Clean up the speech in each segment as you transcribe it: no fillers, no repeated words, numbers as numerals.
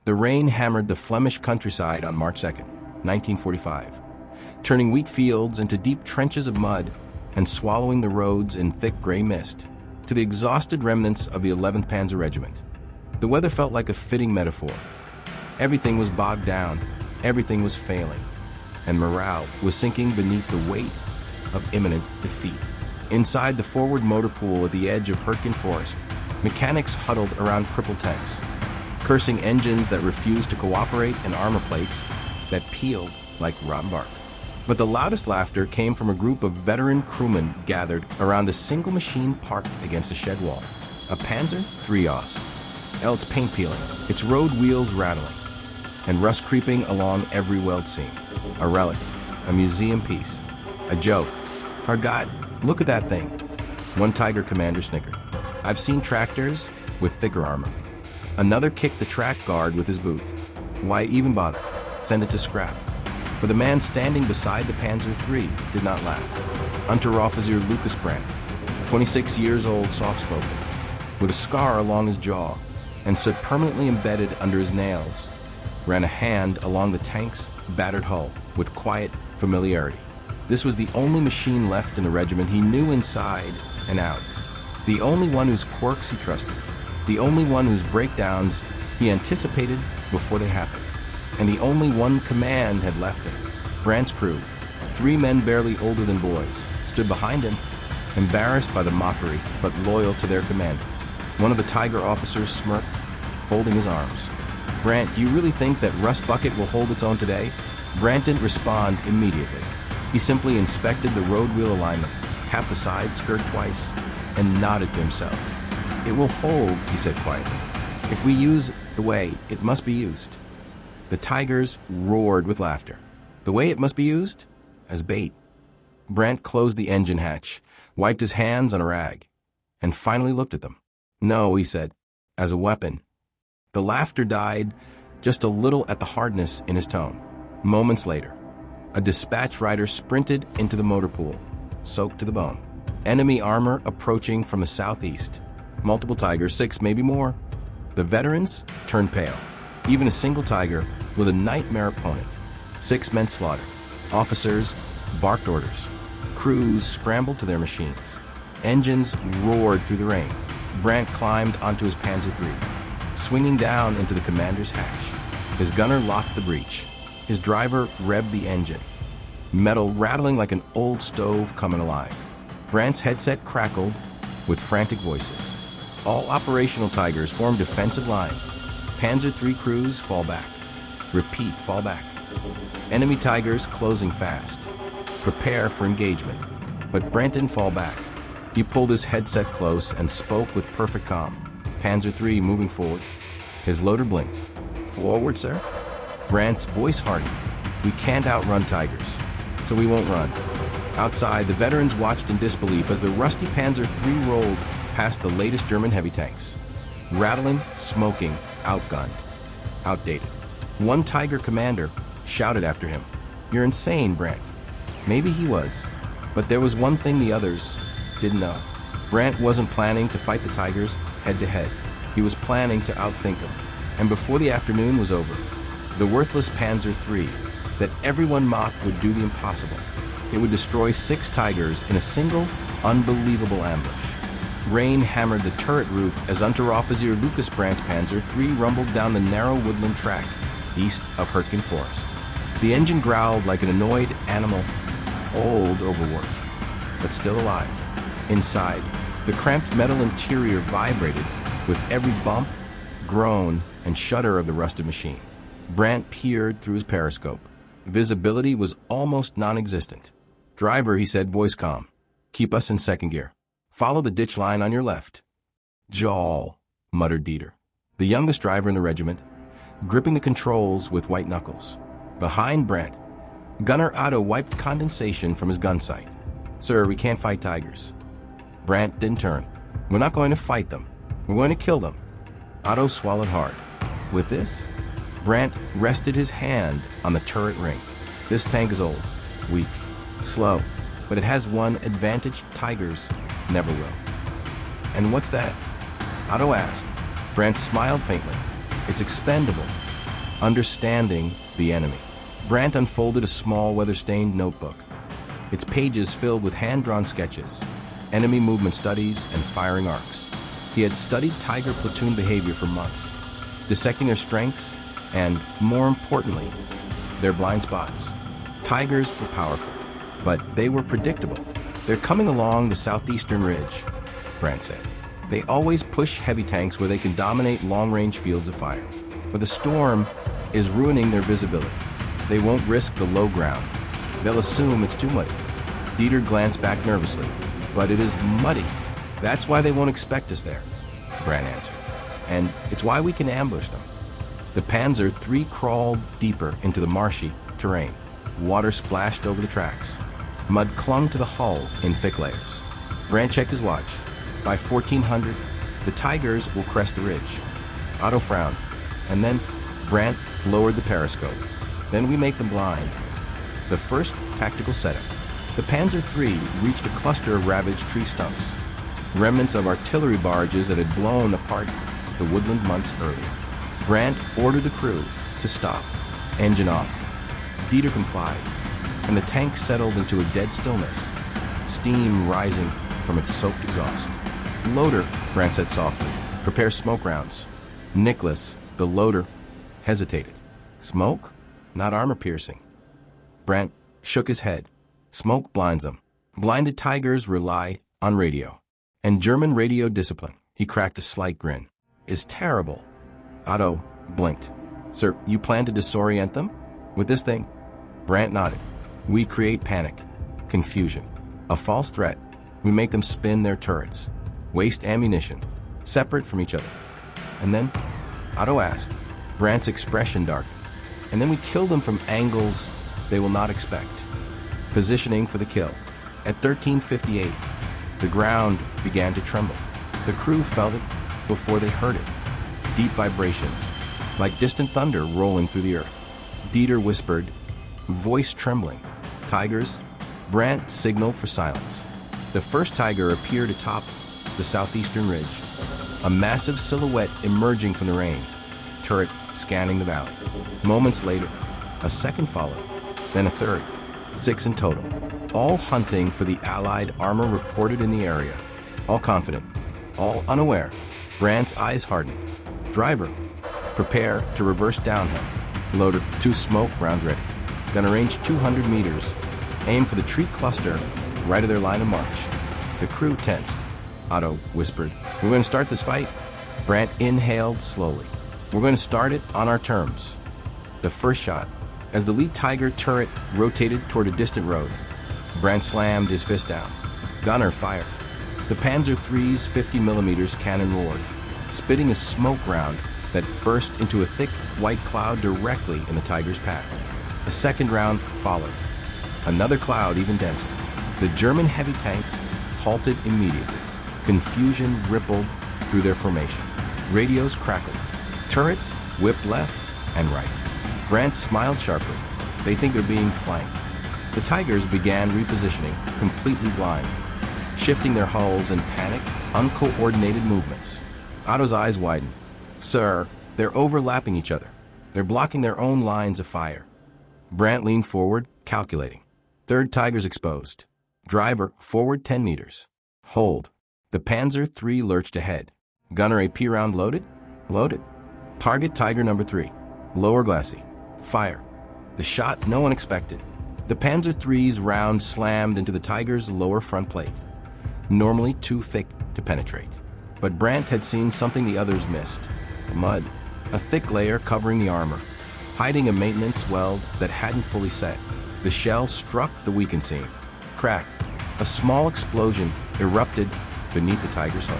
The rain hammered the Flemish countryside on March 2nd, 1945, turning wheat fields into deep trenches of mud and swallowing the roads in thick gray mist. To the exhausted remnants of the 11th Panzer Regiment, the weather felt like a fitting metaphor. Everything was bogged down, everything was failing, and morale was sinking beneath the weight of imminent defeat. Inside the forward motor pool at the edge of Hurtgen Forest, mechanics huddled around crippled tanks, cursing engines that refused to cooperate and armor plates that peeled like rotten bark. But the loudest laughter came from a group of veteran crewmen gathered around a single machine parked against a shed wall. A Panzer III Ausf. Its paint peeling, its road wheels rattling, and rust creeping along every weld seam. A relic, a museum piece, a joke. Our God, look at that thing. One Tiger commander snickered. I've seen tractors with thicker armor. Another kicked the track guard with his boot. Why even bother? Send it to scrap. But the man standing beside the Panzer III did not laugh. Unteroffizier Lucas Brandt, 26 years old, soft-spoken, with a scar along his jaw and so permanently embedded under his nails, ran a hand along the tank's battered hull with quiet familiarity. This was the only machine left in the regiment he knew inside and out, the only one whose quirks he trusted, the only one whose breakdowns he anticipated before they happened, and the only one command had left him. Brandt's crew, 3 men barely older than boys, stood behind him, embarrassed by the mockery but loyal to their commander. One of the Tiger officers smirked, folding his arms. Brandt, do you really think that Rust Bucket will hold its own today? Brandt didn't respond immediately. He simply inspected the road wheel alignment, tapped the side skirt twice, and nodded to himself. It will hold, he said quietly. If we use it the way it must be used. The Tigers roared with laughter. The way it must be used? As bait. Brandt closed the engine hatch, wiped his hands on a rag, and finally looked at them. No, he said, as a weapon. The laughter died just a little at the hardness in his tone. Moments later, a dispatch rider sprinted into the motor pool, soaked to the bone. Enemy armor approaching from the southeast. Multiple Tigers, 6, maybe more. The veterans turned pale. Even a single Tiger with a nightmare opponent. 6 men slaughtered. Officers barked orders. Crews scrambled to their machines. Engines roared through the rain. Brandt climbed onto his Panzer III, swinging down into the commander's hatch. His gunner locked the breech. His driver revved the engine, metal rattling like an old stove coming alive. Brandt's headset crackled with frantic voices. All operational Tigers formed defensive line. Panzer III crews fall back. Repeat, fall back. Enemy Tigers closing fast. Prepare for engagement. But Brandt didn't fall back. He pulled his headset close and spoke with perfect calm. Panzer III moving forward. His loader blinked. Forward, sir? Brandt's voice hardened. We can't outrun Tigers, so we won't run. Outside, the veterans watched in disbelief as the rusty Panzer III rolled past the latest German heavy tanks. Rattling, smoking, outgunned, outdated. One Tiger commander shouted after him, "You're insane, Brandt." Maybe he was, but there was one thing the others didn't know. Brandt wasn't planning to fight the Tigers head-to-head. He was planning to outthink them. And before the afternoon was over, the worthless Panzer III that everyone mocked would do the impossible. It would destroy 6 Tigers in a single, unbelievable ambush. Rain hammered the turret roof as Unteroffizier Lucas Brandt's Panzer III rumbled down the narrow woodland track east of Hurtgen Forest. The engine growled like an annoyed animal, old, overworked, but still alive. Inside, the cramped metal interior vibrated with every bump, groan, and shudder of the rusted machine. Brandt peered through his periscope. Visibility was almost non-existent. "Driver," he said, voice calm, "keep us in second gear. Follow the ditch line on your left." "Jaw," muttered Dieter, the youngest driver in the regiment, gripping the controls with white knuckles. Behind Brandt, Gunner Otto wiped condensation from his gun sight. "Sir, we can't fight Tigers." Brandt didn't turn. "We're not going to fight them. We're going to kill them." Otto swallowed hard. With this, Brandt rested his hand on the turret ring. "This tank is old, weak, slow, but it has one advantage Tigers never will." "And what's that?" Otto asked. Brandt smiled faintly. "It's expendable. Understanding the Enemy. Brandt unfolded a small, weather-stained notebook, its pages filled with hand-drawn sketches, enemy movement studies, and firing arcs. He had studied Tiger platoon behavior for months, dissecting their strengths and, more importantly, their blind spots. Tigers were powerful, but they were predictable. They're coming along the southeastern ridge, Brandt said. They always push heavy tanks where they can dominate long-range fields of fire. But the storm is ruining their visibility. They won't risk the low ground. They'll assume it's too muddy. Dieter glanced back nervously. But it is muddy. That's why they won't expect us there, Brandt answered. And it's why we can ambush them. The Panzer III crawled deeper into the marshy terrain. Water splashed over the tracks. Mud clung to the hull in thick layers. Brandt checked his watch. By 1400, the Tigers will crest the ridge. Otto frowned, and then Brandt lowered the periscope. Then we make them blind. The first tactical setup. The Panzer III reached a cluster of ravaged tree stumps, remnants of artillery barges that had blown apart the woodland months earlier. Brandt ordered the crew to stop, engine off. Dieter complied, and the tank settled into a dead stillness, steam rising from its soaked exhaust. "Loader," Brandt said softly. "Prepare smoke rounds." Nicholas, the loader, hesitated. "Smoke? Not armor-piercing." Brandt shook his head. "Smoke blinds them. Blinded tigers rely on radio. And German radio discipline," he cracked a slight grin, "is terrible." Otto blinked. "Sir, you plan to disorient them? With this thing?" Brandt nodded. "We create panic, confusion, a false threat. We make them spin their turrets, waste ammunition, separate from each other. And then?" Otto asked. Brandt's expression darkened. "And then we kill them from angles they will not expect." Positioning for the kill. At 1358, the ground began to tremble. The crew felt it before they heard it. Deep vibrations, like distant thunder rolling through the earth. Dieter whispered, voice trembling, "Tigers." Brandt signaled for silence. The first tiger appeared atop the southeastern ridge, a massive silhouette emerging from the rain, turret scanning the valley. Moments later, a second followed, then a third. 6 in total, all hunting for the Allied armor reported in the area. All confident, all unaware. Brandt's eyes hardened. "Driver, prepare to reverse downhill." Loader, 2 smoke rounds ready. Gonna range 200 meters. Aim for the tree cluster right of their line of march. The crew tensed. Otto whispered, "We're going to start this fight." Brandt inhaled slowly. "We're going to start it on our terms." The first shot. As the lead Tiger turret rotated toward a distant road, Brandt slammed his fist down. "Gunner, fire." The Panzer III's 50mm cannon roared, spitting a smoke round that burst into a thick white cloud directly in the Tiger's path. A second round followed, another cloud even denser. The German heavy tanks halted immediately. Confusion rippled through their formation. Radios crackled. Turrets whipped left and right. Brandt smiled sharply. They think they're being flanked. The Tigers began repositioning, completely blind, shifting their hulls in panic, uncoordinated movements. Otto's eyes widened. "Sir, they're overlapping each other. They're blocking their own lines of fire." Brandt leaned forward, calculating. Third Tiger's exposed. Driver, forward 10 meters. Hold. The Panzer III lurched ahead. Gunner AP round loaded? Loaded. Target Tiger number 3. Lower glacis. Fire. The shot no one expected. The Panzer III's round slammed into the Tiger's lower front plate, normally too thick to penetrate. But Brandt had seen something the others missed. Mud. A thick layer covering the armor, hiding a maintenance weld that hadn't fully set. The shell struck the weakened seam. Crack. A small explosion erupted beneath the Tiger's hull.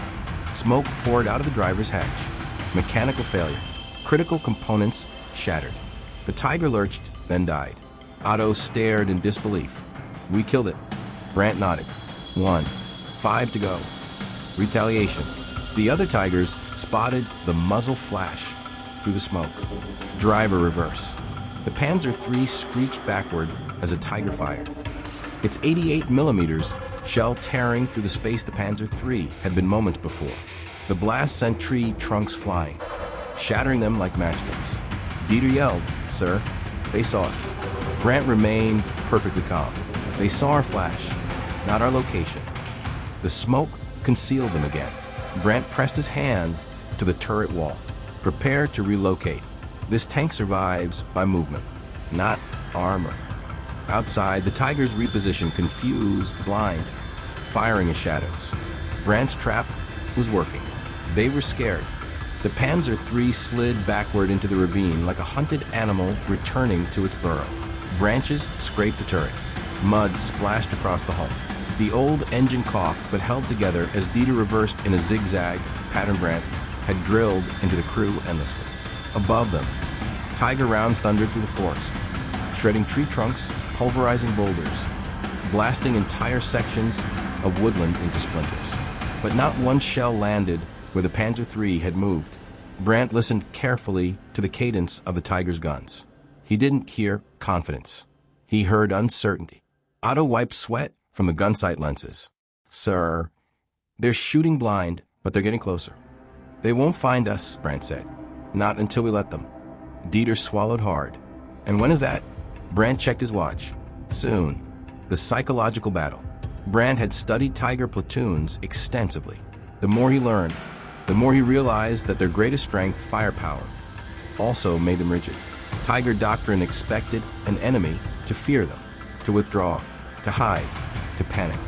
Smoke poured out of the driver's hatch. Mechanical failure. Critical components shattered. The Tiger lurched, then died. Otto stared in disbelief. "We killed it." Brandt nodded. 1. 5 to go. Retaliation. The other Tigers spotted the muzzle flash through the smoke. Driver reverse. The Panzer III screeched backward as a Tiger fired. Its 88mm shell tearing through the space the Panzer III had been moments before. The blast sent tree trunks flying, shattering them like matchsticks. Dieter yelled, "Sir, they saw us." Brant remained perfectly calm. They saw our flash, not our location. The smoke concealed them again. Brant pressed his hand to the turret wall, prepared to relocate. This tank survives by movement, not armor. Outside, the Tigers repositioned, confused, blind, firing in shadows. Brant's trap was working. They were scared. The Panzer III slid backward into the ravine like a hunted animal returning to its burrow. Branches scraped the turret. Mud splashed across the hull. The old engine coughed but held together as Dieter reversed in a zigzag pattern Brant had drilled into the crew endlessly. Above them, Tiger rounds thundered through the forest, shredding tree trunks, pulverizing boulders, blasting entire sections of woodland into splinters. But not one shell landed where the Panzer III had moved. Brant listened carefully to the cadence of the Tiger's guns. He didn't hear confidence. He heard uncertainty. Otto wiped sweat from the gun sight lenses. "Sir, they're shooting blind, but they're getting closer." "They won't find us," Brant said. "Not until we let them." Dieter swallowed hard. "And when is that?" Brant checked his watch. "Soon." The psychological battle. Brant had studied Tiger platoons extensively. The more he learned, the more he realized that their greatest strength, firepower, also made them rigid. Tiger doctrine expected an enemy to fear them, to withdraw, to hide, to panic.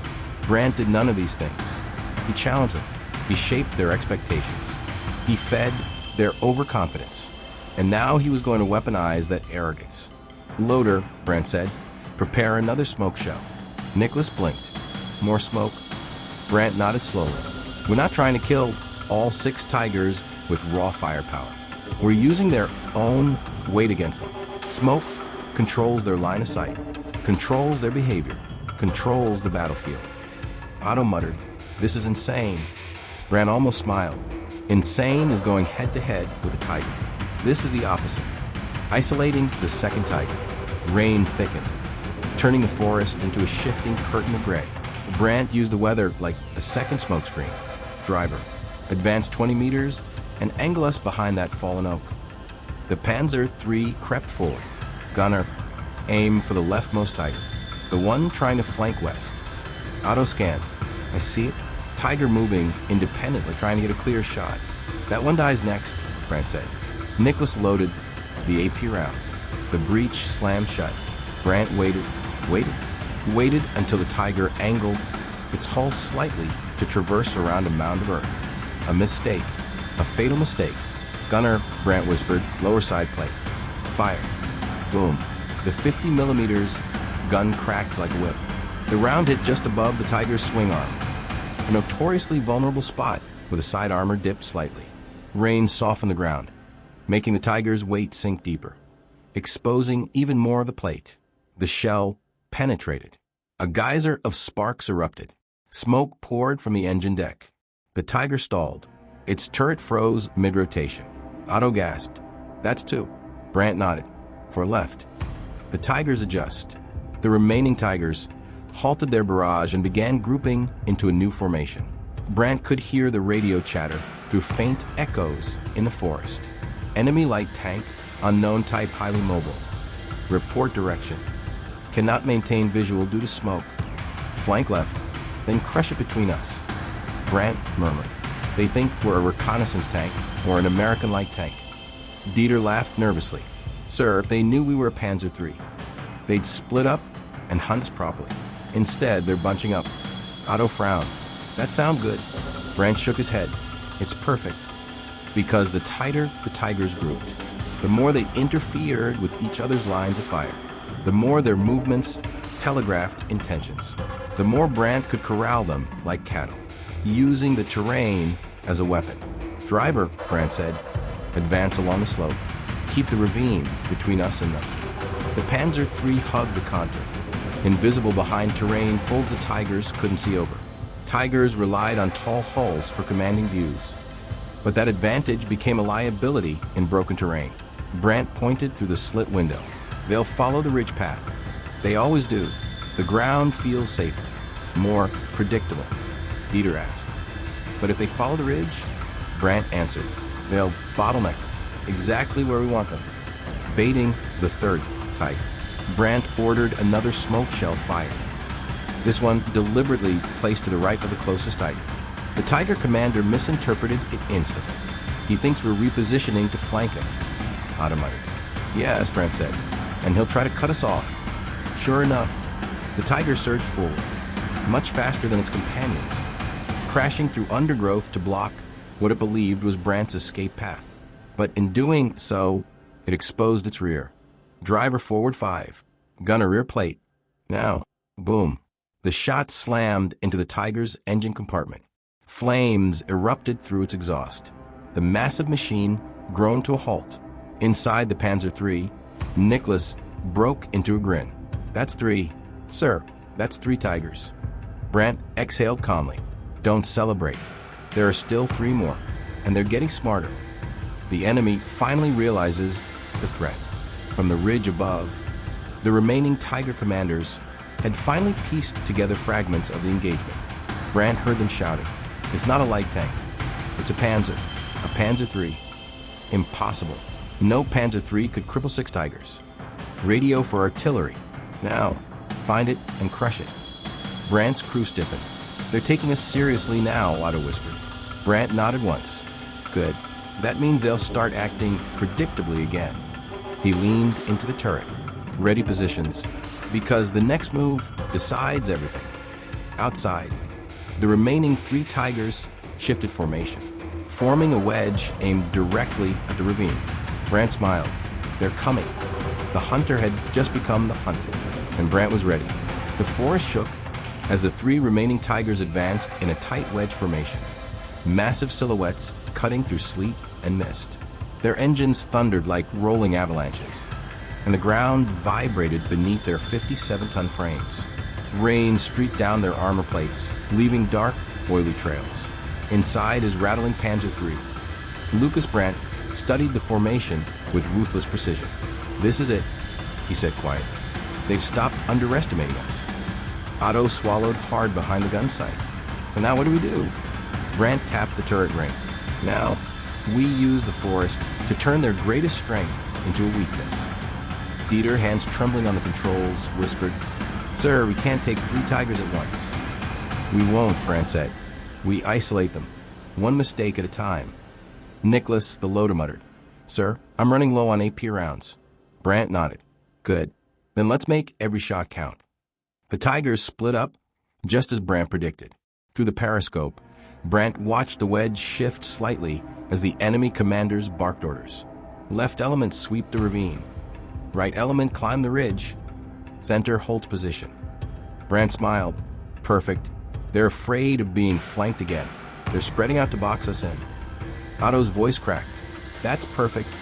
Brant did none of these things. He challenged them. He shaped their expectations. He fed their overconfidence. And now he was going to weaponize that arrogance. "Loader," Brant said. "Prepare another smoke shell." Nicholas blinked. "More smoke?" Brant nodded slowly. "We're not trying to kill all 6 Tigers with raw firepower. We're using their own weight against them. Smoke controls their line of sight, controls their behavior, controls the battlefield." Otto muttered, "This is insane." Brant almost smiled. Insane is going head-to-head with a Tiger. This is the opposite. Isolating the second Tiger. Rain thickened, turning the forest into a shifting curtain of gray. Brant used the weather like a second smokescreen. "Driver, advance 20 meters and angle us behind that fallen oak." The Panzer III crept forward. "Gunner, aim for the leftmost Tiger, the one trying to flank west." Otto scanned. "I see it. Tiger moving independently, trying to get a clear shot." "That one dies next," Brant said. Nicholas loaded the AP round. The breech slammed shut. Brant waited until the Tiger angled its hull slightly to traverse around a mound of earth. A mistake. A fatal mistake. "Gunner," Brant whispered, "lower side plate." "Fire." Boom. The 50 millimeters gun cracked like a whip. The round hit just above the Tiger's swing arm, a notoriously vulnerable spot where the side armor dipped slightly. Rain softened the ground, making the Tiger's weight sink deeper, exposing even more of the plate. The shell penetrated. A geyser of sparks erupted. Smoke poured from the engine deck. The Tiger stalled. Its turret froze mid-rotation. Otto gasped. "That's 2. Brant nodded. "For left." The Tigers adjust. The remaining Tigers halted their barrage and began grouping into a new formation. Brant could hear the radio chatter through faint echoes in the forest. "Enemy light tank, unknown type, highly mobile. Report direction. Cannot maintain visual due to smoke. Flank left, then crush it between us." Brant murmured. "They think we're a reconnaissance tank or an American light tank." Dieter laughed nervously. "Sir, if they knew we were a Panzer III, they'd split up and hunt us properly. Instead, they're bunching up." Otto frowned. "That sounds good." Brant shook his head. "It's perfect. Because the tighter the Tigers grouped, the more they interfered with each other's lines of fire, the more their movements telegraphed intentions, the more Brant could corral them like cattle, using the terrain as a weapon. "Driver," Brant said, "advance along the slope. Keep the ravine between us and them." The Panzer III hugged the contour. Invisible behind terrain folds the Tigers couldn't see over. Tigers relied on tall hulls for commanding views. But that advantage became a liability in broken terrain. Brant pointed through the slit window. "They'll follow the ridge path. They always do. The ground feels safer, more predictable." Dieter asked. "But if they follow the ridge?" Brant answered. "They'll bottleneck exactly where we want them." Baiting the third tiger, Brandt ordered another smoke shell fired. This one deliberately placed to the right of the closest tiger. The tiger commander misinterpreted it instantly. He thinks we're repositioning to flank him, Otto muttered. Yes, Brandt said, and he'll try to cut us off. Sure enough, the tiger surged forward, much faster than its companions, crashing through undergrowth to block what it believed was Brandt's escape path. But in doing so, it exposed its rear. Driver forward 5, gunner rear plate. Now, boom. The shot slammed into the tiger's engine compartment. Flames erupted through its exhaust. The massive machine groaned to a halt. Inside the Panzer III, Nicholas broke into a grin. That's 3. Sir, that's 3 tigers. Brandt exhaled calmly. Don't celebrate. There are still 3 more, and they're getting smarter. The enemy finally realizes the threat. From the ridge above, the remaining tiger commanders had finally pieced together fragments of the engagement. Brandt heard them shouting, "It's not a light tank. It's a Panzer III. Impossible. No Panzer III could cripple 6 tigers. Radio for artillery. Now, find it and crush it." Brandt's crew stiffened. "They're taking us seriously now," Otto whispered. Brandt nodded once. "Good. That means they'll start acting predictably again." He leaned into the turret. Ready positions, because the next move decides everything. Outside, the remaining 3 tigers shifted formation, forming a wedge aimed directly at the ravine. Brandt smiled. They're coming. The hunter had just become the hunted, and Brandt was ready. The forest shook as the 3 remaining tigers advanced in a tight wedge formation, massive silhouettes cutting through sleet and mist. Their engines thundered like rolling avalanches, and the ground vibrated beneath their 57-ton frames. Rain streaked down their armor plates, leaving dark, oily trails. Inside his rattling Panzer III, Lucas Brandt studied the formation with ruthless precision. "This is it," he said quietly. "They've stopped underestimating us." Otto swallowed hard behind the gun sight. "So now what do we do?" Brandt tapped the turret ring. "Now, we use the forest to turn their greatest strength into a weakness." Dieter, hands trembling on the controls, whispered, "Sir, we can't take 3 tigers at once." "We won't," Brandt said. "We isolate them, one mistake at a time." Nicholas, the loader, muttered, "Sir, I'm running low on AP rounds." Brandt nodded. "Good. Then let's make every shot count." The tigers split up, just as Brandt predicted. Through the periscope, Brandt watched the wedge shift slightly as the enemy commanders barked orders. Left element sweep the ravine. Right element climb the ridge. Center holds position. Brandt smiled. "Perfect. They're afraid of being flanked again. They're spreading out to box us in." Otto's voice cracked. "That's perfect."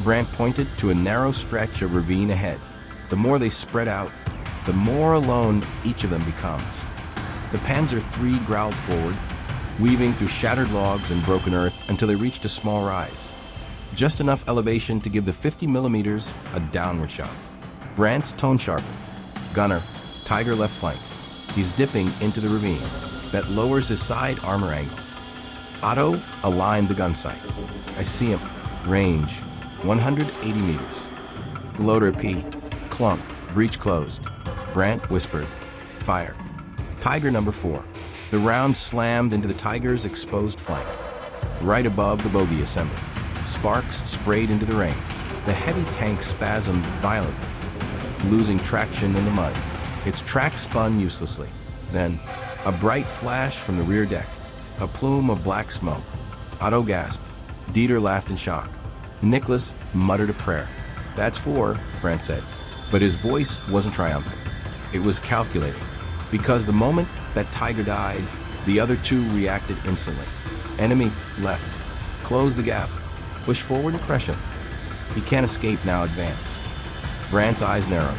Brandt pointed to a narrow stretch of ravine ahead. The more they spread out, the more alone each of them becomes. The Panzer III growled forward, weaving through shattered logs and broken earth until they reached a small rise. Just enough elevation to give the 50mm a downward shot. Brandt's tone sharpened. "Gunner, tiger left flank. He's dipping into the ravine. That lowers his side armor angle." Otto aligned the gun sight. "I see him. Range, 180 meters. Loader P. Clump. Breach closed." Brandt whispered, "Fire." Tiger number 4. The round slammed into the tiger's exposed flank, right above the bogey assembly. Sparks sprayed into the rain. The heavy tank spasmed violently, losing traction in the mud. Its track spun uselessly. Then, a bright flash from the rear deck. A plume of black smoke. Otto gasped. Dieter laughed in shock. Nicholas muttered a prayer. "That's 4, Brandt said. But his voice wasn't triumphant. It was calculating. Because the moment that tiger died, the other 2 reacted instantly. Enemy left. Close the gap. Push forward and crush him. He can't escape now, advance. Brandt's eyes narrowed.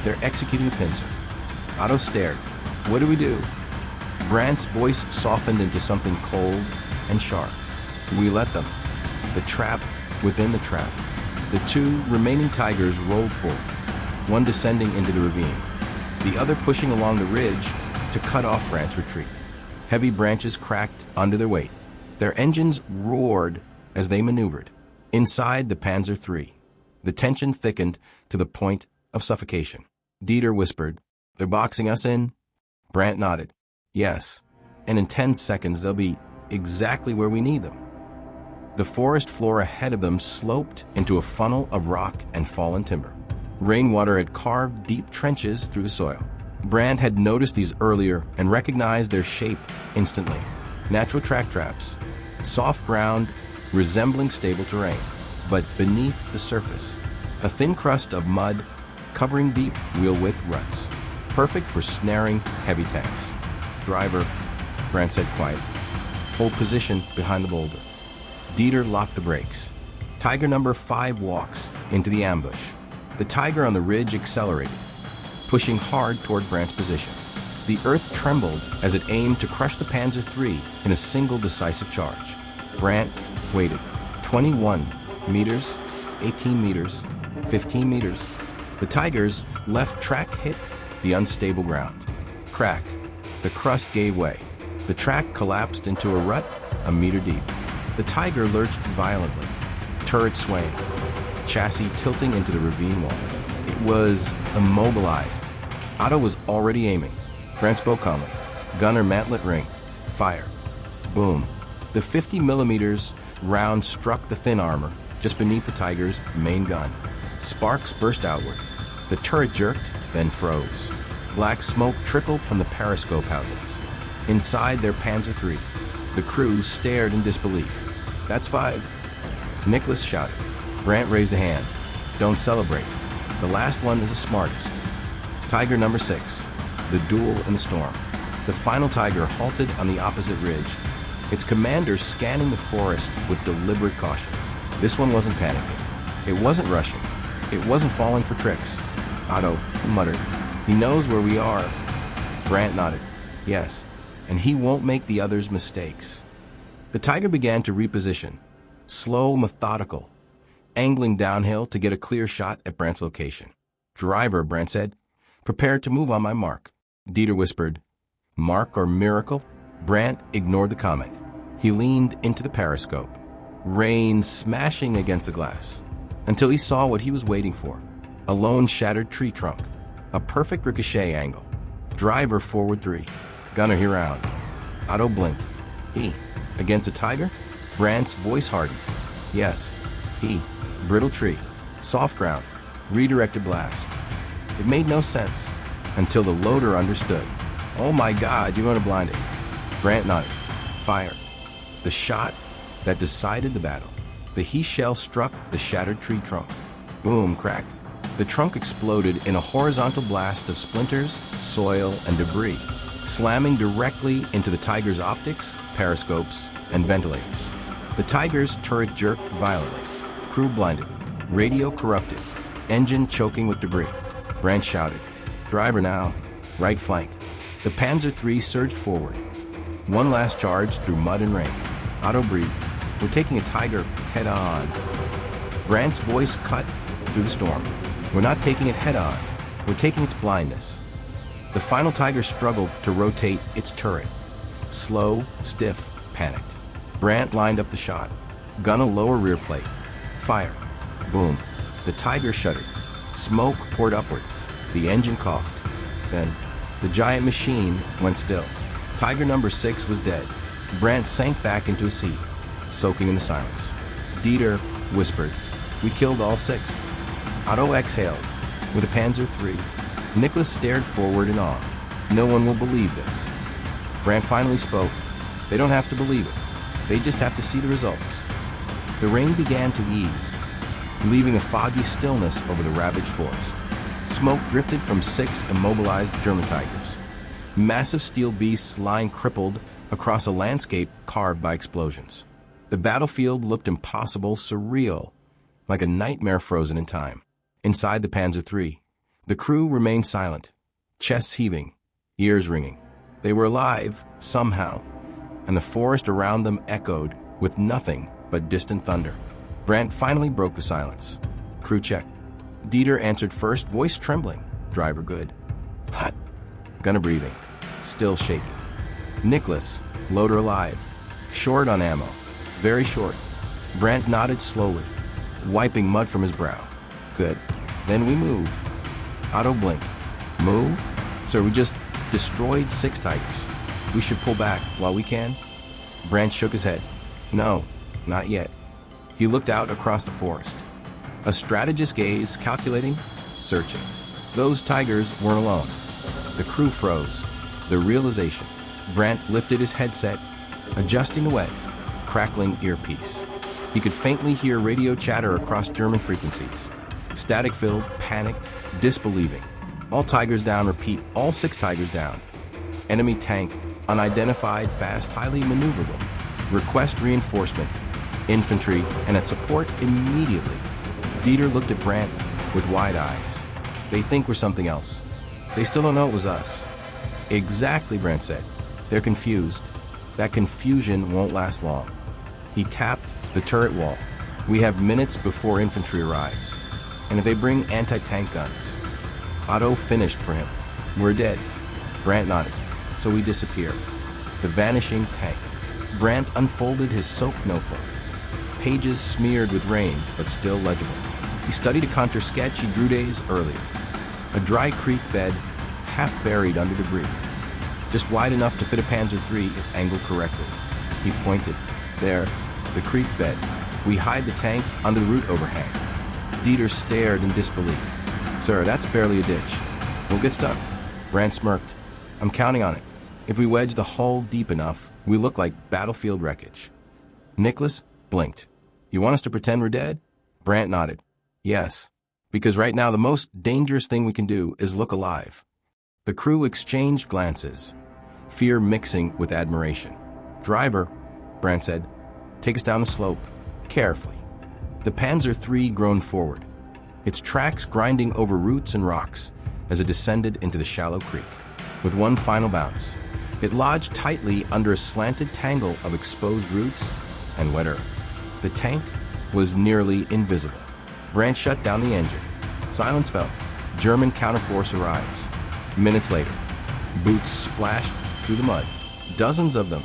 They're executing a pincer. Otto stared. "What do we do?" Brandt's voice softened into something cold and sharp. "We let them. The trap within the trap." The 2 remaining tigers rolled forward, one descending into the ravine, the other pushing along the ridge to cut off Brandt's retreat. Heavy branches cracked under their weight. Their engines roared as they maneuvered. Inside the Panzer III, The tension thickened to the point of suffocation. Dieter whispered, "They're boxing us in?" Brandt nodded. "Yes, and in 10 seconds they'll be exactly where we need them." The forest floor ahead of them sloped into a funnel of rock and fallen timber. Rainwater had carved deep trenches through the soil. Brandt had noticed these earlier and recognized their shape instantly. Natural track traps, soft ground resembling stable terrain, but beneath the surface, a thin crust of mud covering deep wheel-width ruts, perfect for snaring heavy tanks. "Driver," Brandt said quietly, "hold position behind the boulder." Dieter locked the brakes. Tiger number 5 walks into the ambush. The Tiger on the ridge accelerated, pushing hard toward Brandt's position. The earth trembled as it aimed to crush the Panzer III in a single decisive charge. Brandt waited. 21 meters, 18 meters, 15 meters. The Tiger's left track hit the unstable ground. Crack. The crust gave way. The track collapsed into a rut a meter deep. The Tiger lurched violently, turret swaying, chassis tilting into the ravine wall. It was immobilized. Otto was already aiming. Brandt spoke calmly. "Gunner mantlet ring. Fire." Boom. The 50 millimeters round struck the thin armor just beneath the Tiger's main gun. Sparks burst outward. The turret jerked, then froze. Black smoke trickled from the periscope housings. Inside their Panzer III, the crew stared in disbelief. "That's 5. Nicholas shouted. Brandt raised a hand. "Don't celebrate. The last one is the smartest." Tiger number 6, the duel in the storm. The final Tiger halted on the opposite ridge, its commander scanning the forest with deliberate caution. This one wasn't panicking. It wasn't rushing. It wasn't falling for tricks. Otto muttered, "He knows where we are." Brandt nodded. "Yes, and he won't make the others' mistakes." The Tiger began to reposition, slow, methodical, angling downhill to get a clear shot at Brandt's location. "Driver," Brandt said, "prepare to move on my mark." Dieter whispered, "Mark or miracle?" Brandt ignored the comment. He leaned into the periscope, rain smashing against the glass, until he saw what he was waiting for. A lone shattered tree trunk, a perfect ricochet angle. "Driver forward 3. Gunner here round." Otto blinked. "He. Against a Tiger?" Brandt's voice hardened. "Yes, he. Brittle tree. Soft ground. Redirected blast." It made no sense until the loader understood. "Oh my God, you're going to blind it." Brandt nodded. "Fire." The shot that decided the battle. The He shell struck the shattered tree trunk. Boom, crack. The trunk exploded in a horizontal blast of splinters, soil, and debris, slamming directly into the Tiger's optics, periscopes, and ventilators. The Tiger's turret jerked violently. Crew blinded. Radio corrupted. Engine choking with debris. Brandt shouted, "Driver now. Right flank." The Panzer III surged forward. One last charge through mud and rain. Otto breathed. "We're taking a Tiger head on." Brandt's voice cut through the storm. "We're not taking it head on. We're taking its blindness." The final Tiger struggled to rotate its turret. Slow, stiff, panicked. Brandt lined up the shot. Gun a lower rear plate. Fire. Boom. The Tiger shuddered. Smoke poured upward. The engine coughed. Then, the giant machine went still. Tiger number 6 was dead. Brandt sank back into a seat, soaking in the silence. Dieter whispered, "We killed all 6. Otto exhaled. With a Panzer III. Nicholas stared forward in awe. "No one will believe this." Brandt finally spoke. "They don't have to believe it. They just have to see the results." The rain began to ease, leaving a foggy stillness over the ravaged forest. Smoke drifted from 6 immobilized German Tigers. Massive steel beasts lying crippled across a landscape carved by explosions. The battlefield looked impossible, surreal, like a nightmare frozen in time. Inside the Panzer III, the crew remained silent, chests heaving, ears ringing. They were alive, somehow, and the forest around them echoed with nothing but distant thunder. Brandt finally broke the silence. "Crew check." Dieter answered first, voice trembling. "Driver good." "Hot." Gunner breathing. Still shaking. "Nicholas, loader alive. Short on ammo. Very short." Brandt nodded slowly, wiping mud from his brow. Good. Then we move. Otto blinked. Move? Sir, we just destroyed 6 Tigers. We should pull back while we can. Brandt shook his head. No, not yet. He looked out across the forest. A strategist's gaze, calculating, searching. Those Tigers weren't alone. The crew froze. The realization. Brandt lifted his headset, adjusting the wet, crackling earpiece. He could faintly hear radio chatter across German frequencies. Static-filled, panicked, disbelieving. All Tigers down, repeat, all 6 Tigers down. Enemy tank, unidentified, fast, highly maneuverable. Request reinforcement, infantry, and at support immediately. Dieter looked at Brandt with wide eyes. They think we're something else. They still don't know it was us. Exactly, Brandt said. They're confused. That confusion won't last long. He tapped the turret wall. We have minutes before infantry arrives. And if they bring anti-tank guns. Otto finished for him. We're dead. Brandt nodded. So we disappear. The vanishing tank. Brandt unfolded his soaked notebook. Pages smeared with rain, but still legible. He studied a contour sketch he drew days earlier. A dry creek bed, half buried under debris. Just wide enough to fit a Panzer III if angled correctly. He pointed. There, the creek bed. We hide the tank under the root overhang. Dieter stared in disbelief. Sir, that's barely a ditch. We'll get stuck. Brandt smirked. I'm counting on it. If we wedge the hull deep enough, we look like battlefield wreckage. Nicholas blinked. You want us to pretend we're dead? Brandt nodded. Yes, because right now the most dangerous thing we can do is look alive. The crew exchanged glances, fear mixing with admiration. Driver, Brandt said, take us down the slope, carefully. The Panzer III groaned forward, its tracks grinding over roots and rocks as it descended into the shallow creek. With one final bounce, it lodged tightly under a slanted tangle of exposed roots and wet earth. The tank was nearly invisible. Brandt shut down the engine. Silence fell. German counterforce arrives. Minutes later, boots splashed through the mud. Dozens of them.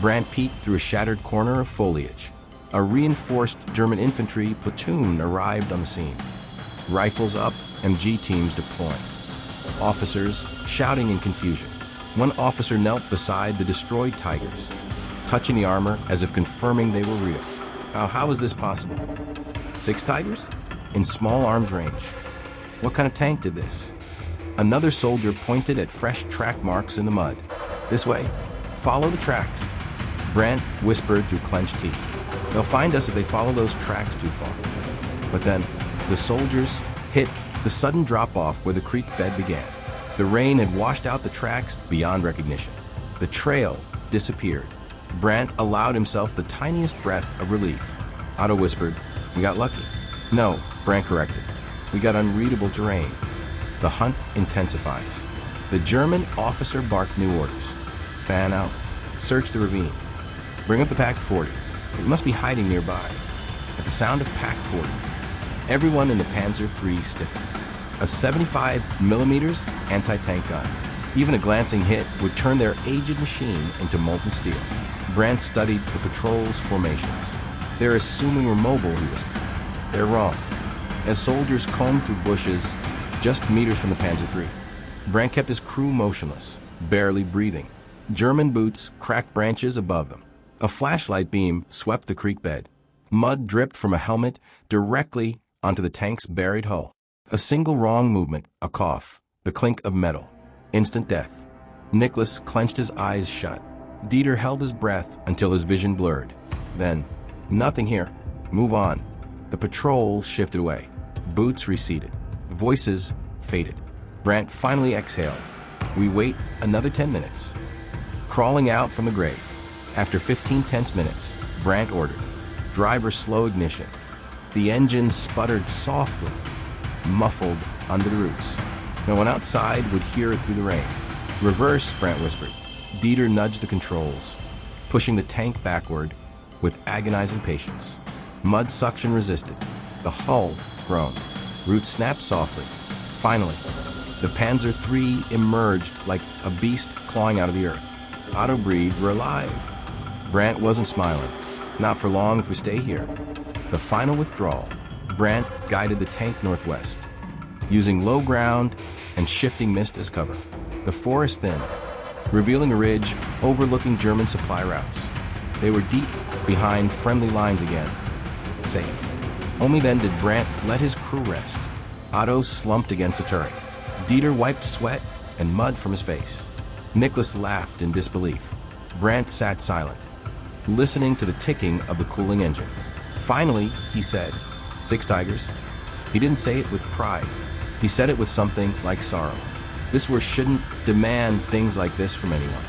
Brandt peeked through a shattered corner of foliage. A reinforced German infantry platoon arrived on the scene. Rifles up, MG teams deploying. Officers shouting in confusion. One officer knelt beside the destroyed Tigers, touching the armor as if confirming they were real. How is this possible? 6 Tigers? In small arms range. What kind of tank did this? Another soldier pointed at fresh track marks in the mud. This way. Follow the tracks. Brandt whispered through clenched teeth. They'll find us if they follow those tracks too far. But then, the soldiers hit the sudden drop-off where the creek bed began. The rain had washed out the tracks beyond recognition. The trail disappeared. Brandt allowed himself the tiniest breath of relief. Otto whispered, we got lucky. No, Brandt corrected. We got unreadable terrain. The hunt intensifies. The German officer barked new orders. Fan out. Search the ravine. Bring up the Pack 40. It must be hiding nearby. At the sound of Pack 40, everyone in the Panzer III stiffened. A 75mm anti-tank gun. Even a glancing hit would turn their aged machine into molten steel. Brandt studied the patrol's formations. They're assuming we're mobile, he whispered. They're wrong. As soldiers combed through bushes just meters from the Panzer III, Brandt kept his crew motionless, barely breathing. German boots cracked branches above them. A flashlight beam swept the creek bed. Mud dripped from a helmet directly onto the tank's buried hull. A single wrong movement, a cough, the clink of metal. Instant death. Nicholas clenched his eyes shut. Dieter held his breath until his vision blurred. Then, nothing here. Move on. The patrol shifted away. Boots receded. Voices faded. Brandt finally exhaled. We wait another 10 minutes. Crawling out from the grave. After 15 tense minutes, Brandt ordered, driver slow ignition. The engine sputtered softly, muffled under the roots. No one outside would hear it through the rain. Reverse, Brandt whispered. Dieter nudged the controls, pushing the tank backward with agonizing patience. Mud suction resisted. The hull groaned. Roots snapped softly. Finally, the Panzer III emerged like a beast clawing out of the earth. Otto breathed, we're alive. Brandt wasn't smiling. Not for long if we stay here. The final withdrawal. Brandt guided the tank northwest, using low ground and shifting mist as cover. The forest thinned, revealing a ridge overlooking German supply routes. They were deep behind friendly lines again, safe. Only then did Brandt let his crew rest. Otto slumped against the turret. Dieter wiped sweat and mud from his face. Nicholas laughed in disbelief. Brandt sat silent, listening to the ticking of the cooling engine. Finally, he said, 6 Tigers. He didn't say it with pride. He said it with something like sorrow. This war shouldn't demand things like this from anyone.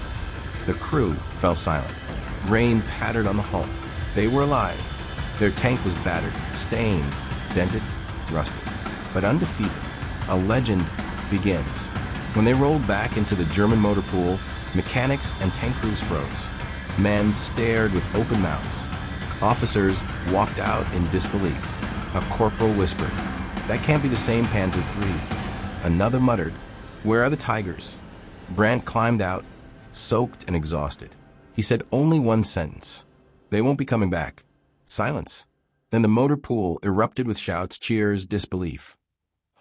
The crew fell silent. Rain pattered on the hull. They were alive. Their tank was battered, stained, dented, rusted, but undefeated. A legend begins. When they rolled back into the German motor pool, mechanics and tank crews froze. Men stared with open mouths. Officers walked out in disbelief. A corporal whispered, "That can't be the same Panzer III." Another muttered, "Where are the Tigers?" Brandt climbed out, soaked and exhausted. He said only one sentence. "They won't be coming back." Silence. Then the motor pool erupted with shouts, cheers, disbelief.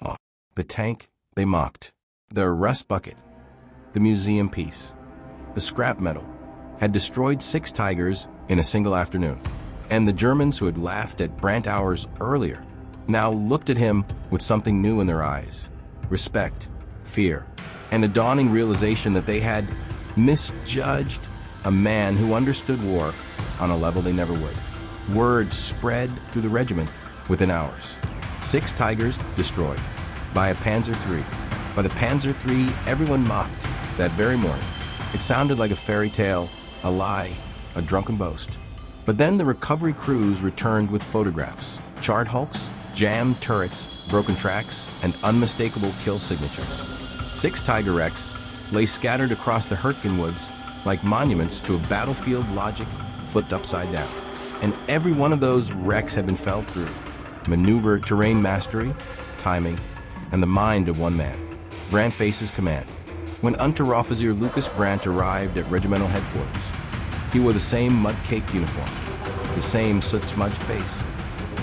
Oh, the tank, they mocked. The rust bucket, the museum piece, the scrap metal, had destroyed 6 Tigers in a single afternoon. And the Germans who had laughed at Brandt hours earlier now looked at him with something new in their eyes. Respect, fear, and a dawning realization that they had misjudged a man who understood war on a level they never would. Word spread through the regiment within hours. 6 Tigers destroyed by a Panzer III. By the Panzer III, everyone mocked that very morning. It sounded like a fairy tale, a lie, a drunken boast. But then the recovery crews returned with photographs, charred hulks, jammed turrets, broken tracks, and unmistakable kill signatures. 6 Tiger wrecks lay scattered across the Hurtgen woods like monuments to a battlefield logic flipped upside down. And every one of those wrecks had been felled through maneuver, terrain mastery, timing, and the mind of one man. Brandt faces command. When Unteroffizier Lucas Brandt arrived at regimental headquarters, he wore the same mud-caked uniform, the same soot-smudged face,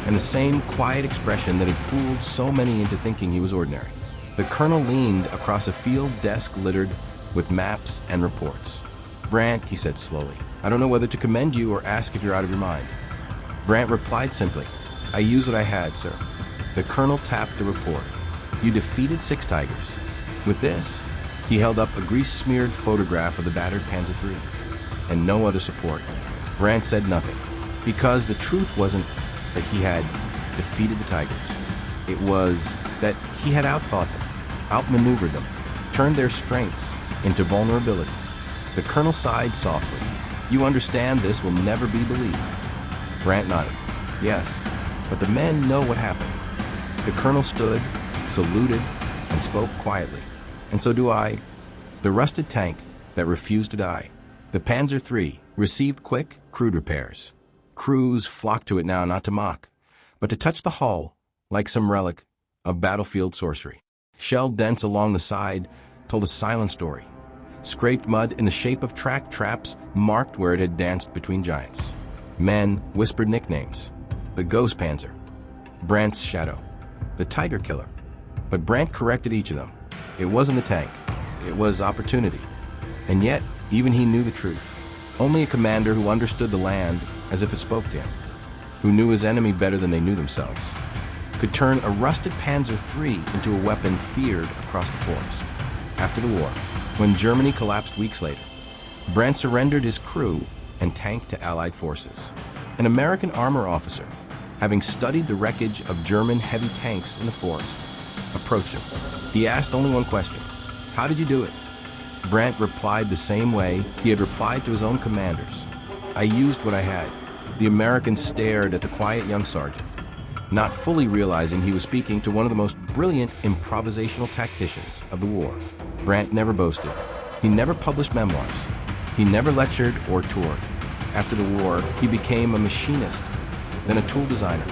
and the same quiet expression that had fooled so many into thinking he was ordinary. The colonel leaned across a field desk littered with maps and reports. "Brandt," he said slowly, "I don't know whether to commend you or ask if you're out of your mind." Brandt replied simply, "I used what I had, sir." The colonel tapped the report. "You defeated 6 Tigers. With this," he held up a grease-smeared photograph of the battered Panzer III, "and no other support." Brandt said nothing, because the truth wasn't that he had defeated the Tigers. It was that he had outthought them, outmaneuvered them, turned their strengths into vulnerabilities. The colonel sighed softly. "You understand this will never be believed." Brandt nodded. "Yes, but the men know what happened." The colonel stood, saluted, and spoke quietly. "And so do I." The rusted tank that refused to die. The Panzer III received quick, crude repairs. Crews flocked to it now not to mock, but to touch the hull like some relic of battlefield sorcery. Shell dents along the side told a silent story. Scraped mud in the shape of track traps marked where it had danced between giants. Men whispered nicknames. The Ghost Panzer, Brandt's Shadow, the Tiger Killer. But Brandt corrected each of them. It wasn't the tank. It was opportunity. And yet, even he knew the truth. Only a commander who understood the land as if it spoke to him, who knew his enemy better than they knew themselves, could turn a rusted Panzer III into a weapon feared across the forest. After the war, when Germany collapsed weeks later, Brandt surrendered his crew and tank to Allied forces. An American armor officer, having studied the wreckage of German heavy tanks in the forest, approached him. He asked only one question: "How did you do it?" Brandt replied the same way he had replied to his own commanders: "I used what I had." The American stared at the quiet young sergeant, not fully realizing he was speaking to one of the most brilliant improvisational tacticians of the war. Brandt never boasted. He never published memoirs. He never lectured or toured. After the war, he became a machinist, then a tool designer,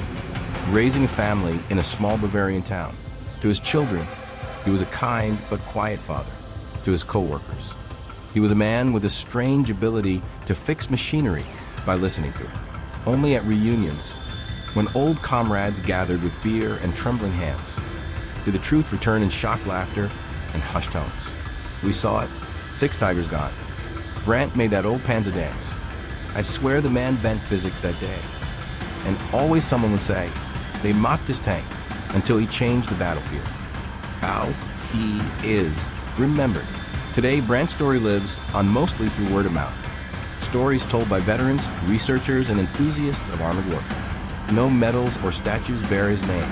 raising a family in a small Bavarian town. To his children, he was a kind but quiet father. To his co-workers, he was a man with a strange ability to fix machinery by listening to it. Only at reunions when old comrades gathered with beer and trembling hands. Did the truth return in shocked laughter and hushed tones? We saw it. 6 Tigers gone. Brandt made that old Panzer dance. I swear the man bent physics that day. And always someone would say, they mocked his tank until he changed the battlefield. How he is remembered. Today, Brandt's story lives on mostly through word of mouth. Stories told by veterans, researchers, and enthusiasts of armored warfare. No medals or statues bear his name,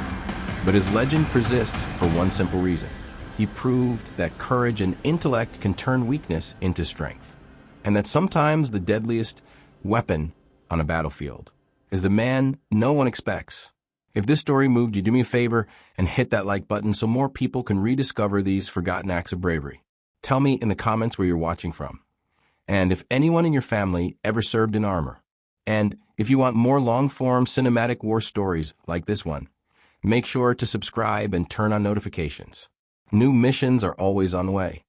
but his legend persists for one simple reason. He proved that courage and intellect can turn weakness into strength, and that sometimes the deadliest weapon on a battlefield is the man no one expects. If this story moved you, do me a favor and hit that like button so more people can rediscover these forgotten acts of bravery. Tell me in the comments where you're watching from, and if anyone in your family ever served in armor. And if you want more long-form cinematic war stories like this one, make sure to subscribe and turn on notifications. New missions are always on the way.